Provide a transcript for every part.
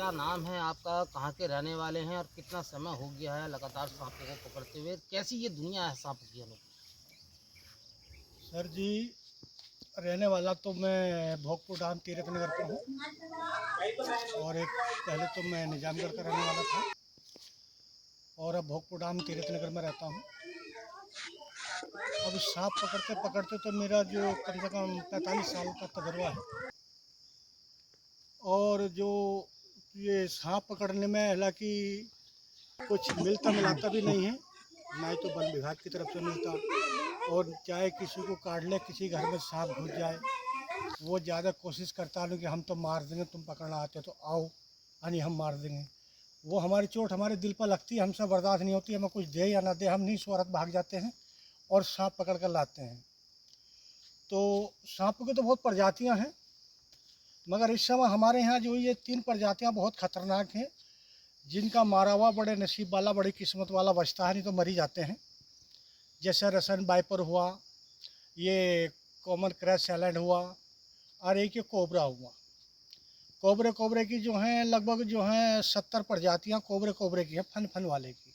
क्या नाम है आपका? कहाँ के रहने वाले हैं और कितना समय हो गया है लगातार सांपों को पकड़ते हुए? कैसी ये दुनिया है सांपों की अनोखी? सर जी, रहने वाला तो मैं भोगपुर डाम तीरथ नगर का हूँ। और एक पहले तो मैं निजामगढ़ का रहने वाला था और अब भोगपुर डाम तीरथ नगर में रहता हूँ। अब सांप पकड़ते पकड़ते तो मेरा जो कम से कम 45 साल का तजुर्बा है। और जो ये सांप पकड़ने में हालांकि कुछ मिलता मिलाता भी नहीं है, ना ही तो वन विभाग की तरफ से मिलता। और चाहे किसी को काट ले, किसी घर में सांप घुस जाए, वो ज़्यादा कोशिश करता है कि हम तो मार देंगे, तुम पकड़ना आते तो आओ, यानी हम मार देंगे। वो हमारी चोट हमारे दिल पर लगती है, हमसे बर्दाश्त नहीं होती, हमें कुछ दे या ना दे, हम नहीं स्वरत भाग जाते हैं और सांप पकड़ कर लाते हैं। तो सांपों की तो बहुत प्रजातियां हैं, मगर इस समय हमारे यहाँ जो ये 3 प्रजातियां बहुत खतरनाक हैं, जिनका मारा हुआ बड़े नसीब वाला, बड़ी किस्मत वाला बचता है, नहीं तो मरी जाते हैं। जैसे रसन वाइपर हुआ, ये कॉमन क्रैश सैलेंड हुआ, और एक ये कोबरा हुआ। कोबरे कोबरे की जो हैं लगभग जो हैं 70 प्रजातियाँ कोबरे कोबरे की हैं, फन फन वाले की।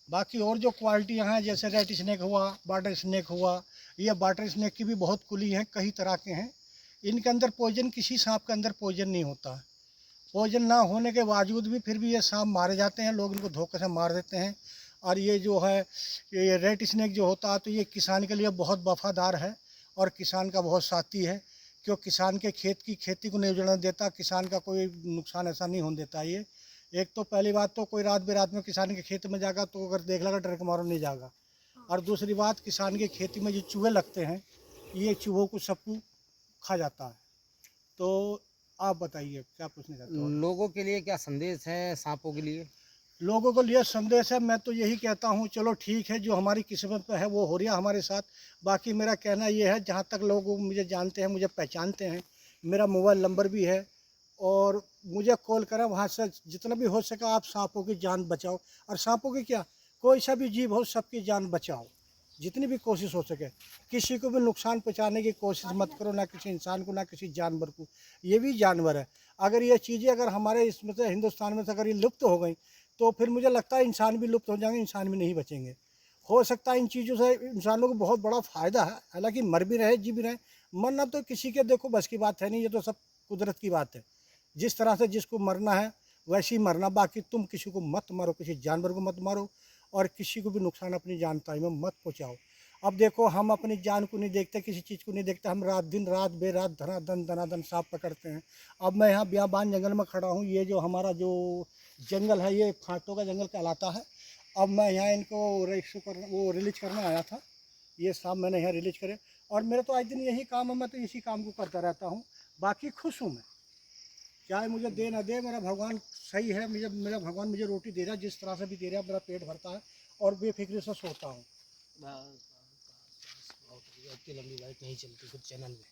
बाकी और जो क्वालिटियाँ हैं, जैसे रेड स्नेक हुआ, वाटर स्नेक हुआ, ये वाटर स्नेक की भी बहुत कुली हैं, कई तरह के हैं। इनके अंदर पॉइजन, किसी सांप के अंदर पॉइजन नहीं होता है। पॉइजन ना होने के बावजूद भी फिर भी ये सांप मारे जाते हैं, लोग इनको धोखे से मार देते हैं। और ये जो है, ये रेड स्नेक जो होता है, तो ये किसान के लिए बहुत वफादार है और किसान का बहुत साथी है, क्यों किसान के खेत की खेती को नहीं उजड़ने देता, किसान का कोई नुकसान ऐसा नहीं होने देता। ये एक तो पहली बात तो कोई रात बेरात में किसान के खेत में जाएगा तो अगर देख लगा डर के मारो नहीं जाएगा। और दूसरी बात, किसान की खेती में जो चूहे लगते हैं, ये चूहों को सबको खा जाता है। तो आप बताइए क्या पूछना चाहते हो? लोगों के लिए क्या संदेश है सांपों के लिए? लोगों को लिए संदेश है, मैं तो यही कहता हूँ, चलो ठीक है, जो हमारी किस्मत पे है वो हो रही है हमारे साथ। बाकी मेरा कहना ये है, जहाँ तक लोग मुझे जानते हैं, मुझे पहचानते हैं, मेरा मोबाइल नंबर भी है, और मुझे कॉल करें, वहाँ से जितना भी हो सका आप सांपों की जान बचाओ। और सांपों की क्या, कोई सा भी जीव हो, सबकी जान बचाओ, जितनी भी कोशिश हो सके। किसी को भी नुकसान पहुँचाने की कोशिश मत करो, ना किसी इंसान को, ना किसी जानवर को। ये भी जानवर है। अगर ये चीज़ें अगर हमारे इसमें से हिंदुस्तान में से अगर ये लुप्त हो गई, तो फिर मुझे लगता है इंसान भी लुप्त हो जाएंगे, इंसान भी नहीं बचेंगे। हो सकता है इन चीज़ों से इंसानों को बहुत बड़ा फ़ायदा है, हालांकि मर भी रहे, जी भी रहे। मरना तो किसी के देखो बस की बात है नहीं, ये तो सब कुदरत की बात है। जिस तरह से जिसको मरना है वैसे ही मरना। बाकी तुम किसी को मत मारो, किसी जानवर को मत मारो, और किसी को भी नुकसान अपनी जानकारी में मत पहुँचाओ। अब देखो, हम अपनी जान को नहीं देखते, किसी चीज़ को नहीं देखते, हम रात दिन रात बेरात धनाधन धनाधन सांप पकड़ते हैं। अब मैं यहाँ बियाबान जंगल में खड़ा हूँ, ये जो हमारा जो जंगल है, ये फांटों का जंगल कहलाता है। अब मैं यहाँ इनको रिलीज करने आया था, ये सांप मैंने यहाँ रिलीज करे। और मेरा तो आज दिन यही काम है, मैं तो इसी काम को करता रहता हूँ। बाकी खुश हूँ मैं, चाहे मुझे दे ना दे, मेरा भगवान सही है, मेरा भगवान मुझे रोटी दे रहा है, जिस तरह से भी दे रहा है, मेरा पेट भरता है और बेफिक्र से सोता हूँ। बस, बहुत हो गया, इतनी लंबी बाइक नहीं चलती फिर चैनल में।